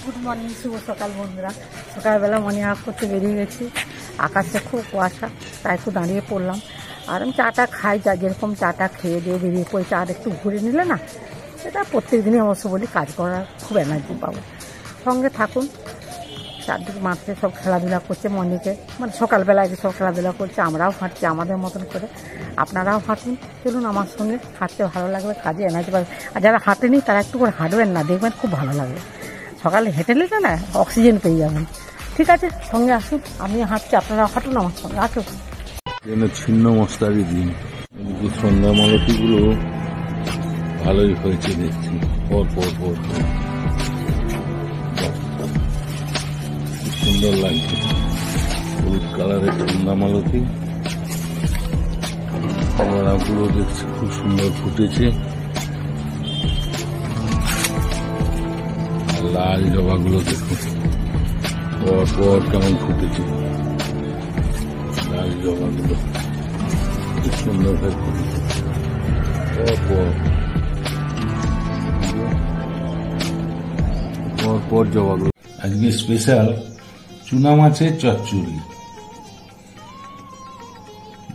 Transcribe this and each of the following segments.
Good morning, শুভ সকাল বন্ধুরা। সকালবেলা মর্নিং ওয়াক করতে বেরিয়ে গেছি। আকাশে খুব কুয়াশা, তাই একটু দাঁড়িয়ে পড়লাম। আর আমি চাটা খাই, যা যেরকম চাটা খেয়ে দিয়ে বেরিয়ে পড়ে চা একটু ঘুরে নিলে না, সেটা প্রত্যেক দিনই অবশ্য বলি, কাজ করার খুব এনার্জি পাবো। সঙ্গে থাকুন। চারদিকে মাঠে সব খেলাধুলা করছে, মর্নিংয়ে মানে সকালবেলায় সব খেলাধুলা করছে, আমরাও হাঁটছি আমাদের মতন করে। আপনারাও হাঁটুন, চলুন আমার সঙ্গে। হাঁটতে ভালো লাগবে, কাজে এনার্জি পাবে। আর যারা হাঁটেনি তারা একটু করে হাঁটবেন না, দেখবেন খুব ভালো লাগবে। সকালে হেঁটে নিলে না অক্সিজেন পেয়ে যাবেন। ঠিক আছে, সঙ্গে আসুন, আমি হাঁটছি, আপনারা হাঁটুন আমার সঙ্গে। আসুন। ছিন্ন মস্তারি দিন, সন্ধ্যা মালতীগুলো ভালোই হয়েছে দেখছি, পর পর পর পর খুব সুন্দর লাগছে। হলুদ কালারের সন্ধ্যা মালতী, কমলাগুলো দেখছি খুব সুন্দর ফুটেছে। আর লাল জবাগুলো দেখুন পর পর কেমন ফুটেছে। লাল জবাগুলো খুব সুন্দর হয়ে ফুটেছে পর পর পর জবাগুলো। আজকে স্পেশাল চুনা মাছের চচ্চড়ি।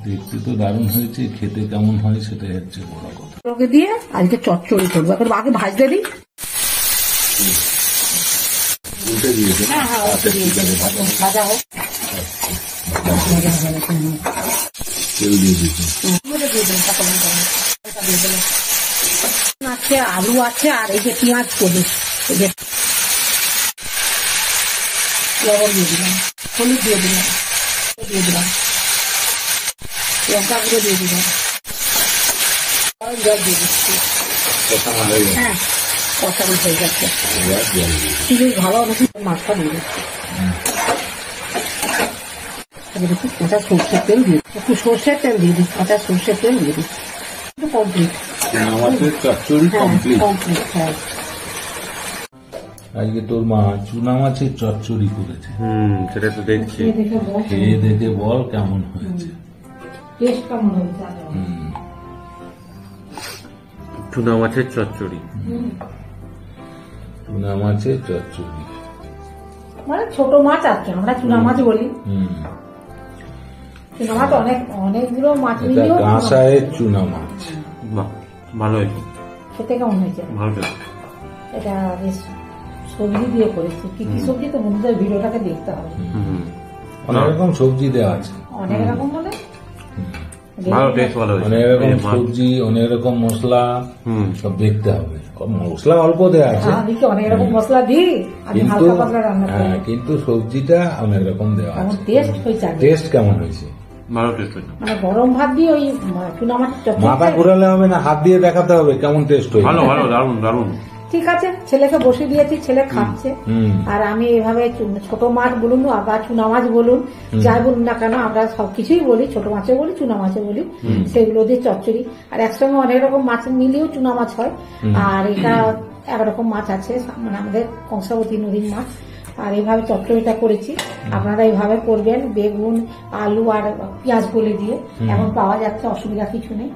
দেখতে তো দারুণ হয়েছে, খেতে কেমন হয় সেটাই হচ্ছে বড় কথা। ওকে দিয়ে আজকে চচ্চড়ি করবো। এখন আগে ভাজতে দিই। উল্টে দিয়েছে, ভাজা হোক, তেল দিয়ে দিয়েছে। আছে, আলু আছে, আর এই যে পেঁয়াজ করি, এই যে লবণ দিয়ে দিলাম, হলুদ দিয়ে দিলাম, লঙ্কা গুঁড়ো দিয়ে দিলাম, জল দিয়ে দিচ্ছি। হ্যাঁ, কষানো হয়ে যাচ্ছে, বেশ ভালো মতো মাছটা দিয়ে দিচ্ছি। একটু কাঁচা সর্ষের তেল দিয়ে, একটু সর্ষের তেল দিয়ে দিচ্ছি, কাঁচা সর্ষের তেল দিয়ে দিচ্ছি। কমপ্লিট, আমাদের চচ্চড়ি কমপ্লিট। হ্যাঁ, আজকে তোর মা চুনা মাছের চচ্চড়ি করেছে। সেটা তো দেখছি। খেয়ে দেখে বল কেমন হয়েছে। টেস্ট কেমন হয়েছে? চুনা মাছের চচ্চড়ি। চুনা মাছের চচ্চড়ি মানে ছোট মাছ আছে, আমরা চুনা মাছ বলি। চুনা মাছ অনেকগুলো মাছ মিলিয়েও কাঁসায়ের চুনা মাছ। বাহ, ভালো হয়েছে। খেতে কেমন হয়েছে? ভালো হয়েছে। এটা বেশ সবজি দিয়ে করেছি। কি কি সবজি তো বন্ধুদের ভিডিওটাকে দেখতে হবে। অনেক রকম সবজি দেওয়া আছে, অনেক রকম বলে ভালো টেস্ট, ভালো হয়েছে। অনেক রকম সবজি, অনেক রকম মশলা, সব দেখতে হবে। মশলা অল্প দেওয়া আছে, অনেক রকম মশলা দিই, আমি হালকা পাতলা রান্না করি। কিন্তু সবজিটা অনেক রকম দেওয়া আছে। টেস্ট হয়েছে, টেস্ট কেমন হয়েছে? ভালো টেস্ট হয়েছে। মানে গরম ভাত দিয়ে ওই চুনা মাছের মাথা ঘুরালে হবে না, হাত দিয়ে দেখাতে হবে কেমন টেস্ট হয়েছে। ভালো ভালো, দারুণ দারুণ। ঠিক আছে, ছেলেকে বসে দিয়েছি, ছেলে খাচ্ছে। আর আমি এভাবে ছোট মাছ বলুন বা চুনা মাছ বলুন, যাই বলুন না কেন, আমরা সবকিছুই বলি, ছোট মাছে বলি, চুনা মাছে বলি, সেগুলো দিয়ে চচ্চড়ি। আর একসঙ্গে অনেক রকম মাছ মিলিয়েও চুনা মাছ হয়। আর এটা একরকম মাছ আছে, মানে আমাদের কংসাবতী নদীর মাছ। আর এইভাবে চচ্চড়িটা করেছি, আপনারা এইভাবে করবেন। বেগুন, আলু আর পেঁয়াজ গলে দিয়ে এখন পাওয়া যাচ্ছে, অসুবিধা কিছু নেই।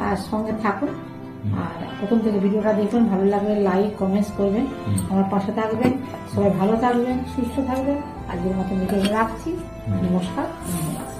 আর সঙ্গে থাকুন। আর প্রথম থেকে ভিডিওটা দেখবেন, ভালো লাগলে লাইক কমেন্টস করবেন, আমার পাশে থাকবেন। সবাই ভালো থাকবেন, সুস্থ থাকবেন। আজকের মতো ভিডিও রাখছি। নমস্কার, ধন্যবাদ।